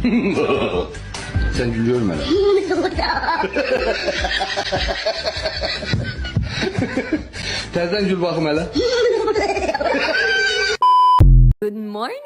Sen gülüyorum hele. Terden gül bakım hele. Good morning!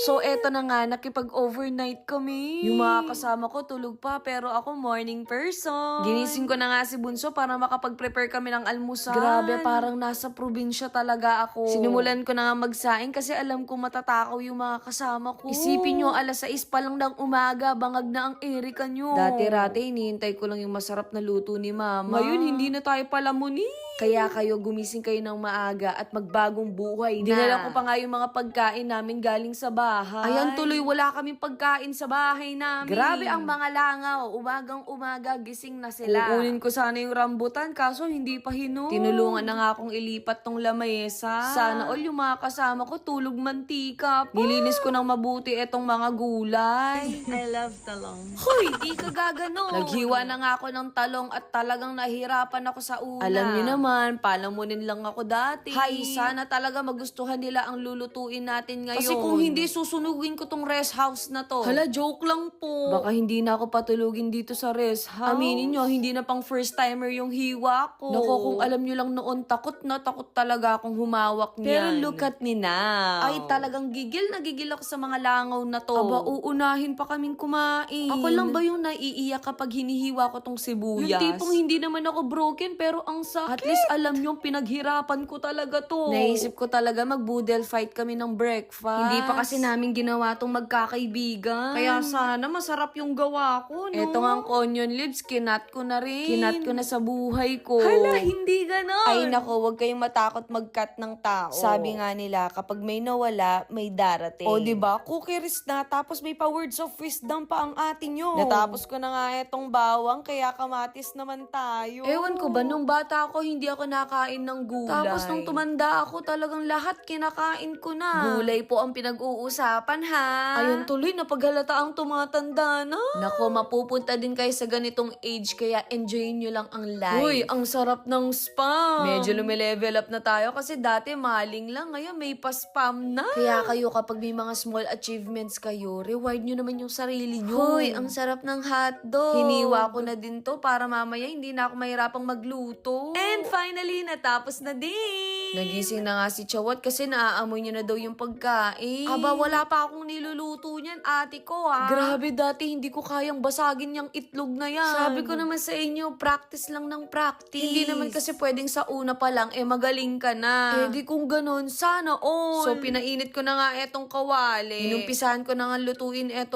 So, eto na nga, nakipag-overnight kami. Yung mga kasama ko tulog pa, pero ako morning person. Ginising ko na nga si Bunso para makapag-prepare kami ng almusal. Grabe, parang nasa probinsya talaga ako. Sinimulan ko na nga magsaing kasi alam ko matatakaw yung mga kasama ko. Isipin nyo, alas 6 pa lang ng umaga, bangag na ang erika nyo. Dati-rati, hinihintay ko lang yung masarap na luto ni Mama. Ngayon, hindi na tayo palamunin. Kaya kayo, gumising kayo ng maaga at magbagong buhay na. Dinala ko pa nga yung mga pagkain namin galing sa bahay. Ayan tuloy, wala kaming pagkain sa bahay namin. Grabe ang mga langaw. Umagang-umaga, gising na sila. Kukunin ko sana yung rambutan, kaso hindi pa hinog. Tinulungan na nga akong ilipat tong lamesa. Sana all yung mga kasama ko tulog mantika pa. Nilinis ko ng mabuti etong mga gulay. I love talong. Hoy, di ka gaganon. Naghiwa na nga ako ng talong at talagang nahirapan ako sa una. Alam niyo naman, palamunin lang ako dati. Hay, sana talaga magustuhan nila ang lulutuin natin ngayon. Kasi kung hindi, susunugin ko tong rest house na to. Hala, joke lang po. Baka hindi na ako patulugin dito sa rest house. Aminin nyo, hindi na pang first timer yung hiwa ko. Nako, kung alam nyo lang noon, takot talaga akong humawak niyan. Pero look at me now. Ay, talagang gigil na gigil ako sa mga langaw na to. Aba, uunahin pa kaming kumain. Ako lang ba yung naiiyak kapag hinihiwa ko tong sibuyas? Yung tipong hindi naman ako broken, pero ang sakit. At least alam nyo, pinaghirapan ko talaga to. Naisip ko talaga mag-boodle fight kami ng breakfast. Hindi pa kasi namin ginawa tong magkakaibigan. Kaya sana masarap yung gawa ko, no? Eto nga ang onion leaves, kinat ko na rin. Kinat ko na sa buhay ko. Hala, hindi ganon. Ay nako, wag kayong matakot mag-cut ng tao. Sabi nga nila, kapag may nawala, may darating. O diba, cookies na, tapos may pa words of wisdom pa ang atin nyo. Natapos ko na nga etong bawang, kaya kamatis naman tayo. Ewan ko ba, nung bata ako, hindi ako nakain ng gulay. Tapos nung tumanda ako, talagang lahat kinakain ko na. Gulay po ang pinag-uusapan, ha? Ayun tuloy, napaghalata ang tumatanda na. Nako, mapupunta din kayo sa ganitong age, kaya enjoy nyo lang ang life. Uy, ang sarap ng spam. Medyo lumilevel up na tayo kasi dati maling lang, ngayon may pa-spam na. Kaya kayo, kapag may mga small achievements kayo, reward nyo naman yung sarili nyo. Hoy, ang sarap ng hotdog. Hiniwa ko na din to para mamaya hindi na ako mahirapang magluto. And finally, natapos na din. Nagising na nga si Chawat kasi naaamoy niya na daw yung pagkain. Aba, wala pa akong niluluto niyan, ate ko, ha? Grabe, dati hindi ko kayang basagin yung itlog na yan. Sabi ko naman sa inyo, practice lang ng practice. Hindi naman kasi pwedeng sa una pa lang, magaling ka na. Di kung ganun, sana all. So, pinainit ko na nga etong kawali. Inumpisahan ko na nga lutuin etong